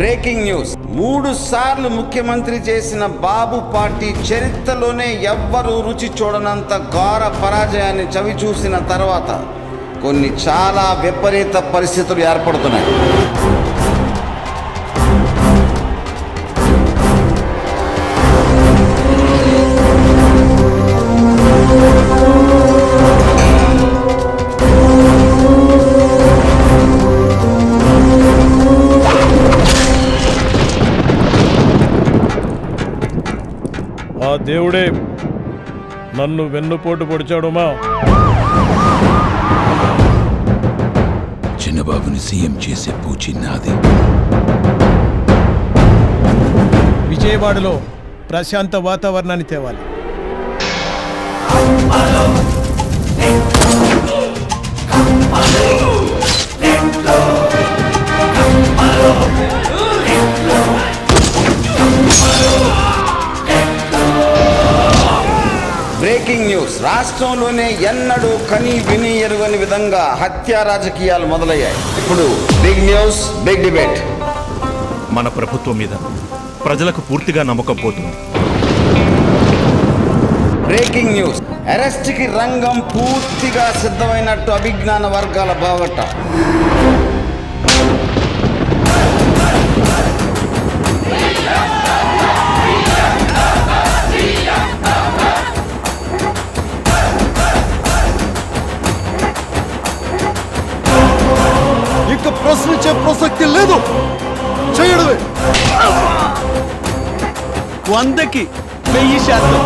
Breaking news. 3 సార్లు ముఖ్యమంత్రి చేసిన బాబు పార్టీ చరిత్రలోనే ఎవ్వరూ రుచి చూడనంత ఘోర పరాజయాన్ని చవిచూసిన తర్వాత కొన్ని చాలా విపరీత పరిస్థితులు ఏర్పడుతున్నాయి. ఆ దేవుడే నన్ను వెన్నుపోటు పొడిచాడుమా. చిన్నబాబుని సీఎం చేసే పూచి నాది. విజయవాడలో ప్రశాంత వాతావరణాన్ని తేవాలి. Breaking news. రాష్ట్రంలోనే ఎన్నడూ కని విని ఎరుగని విధంగా హత్యా రాజకీయాలు మొదలయ్యాయి. ఇప్పుడు బిగ్ న్యూస్, బిగ్ డిబేట్. మన ప్రభుత్వం మీద ప్రజలకు పూర్తిగా నమ్మకం పోతుంది. Breaking news. అరెస్ట్కి రంగం పూర్తిగా సిద్ధమైనట్టు అభిజ్ఞాన వర్గాల బావట. ఇక ప్రశ్నించే ప్రసక్తి లేదు. చేయడమే 100కి 1000%.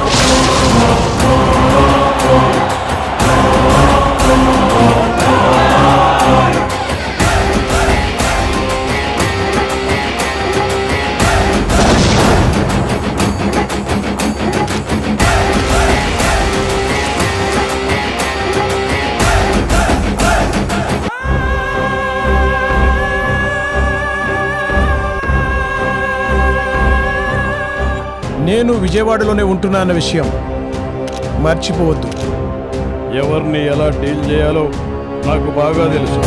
నేను విజయవాడలోనే ఉంటున్నా అన్న విషయం మర్చిపోవద్దు. ఎవరిని ఎలా డీల్ చేయాలో నాకు బాగా తెలుసు.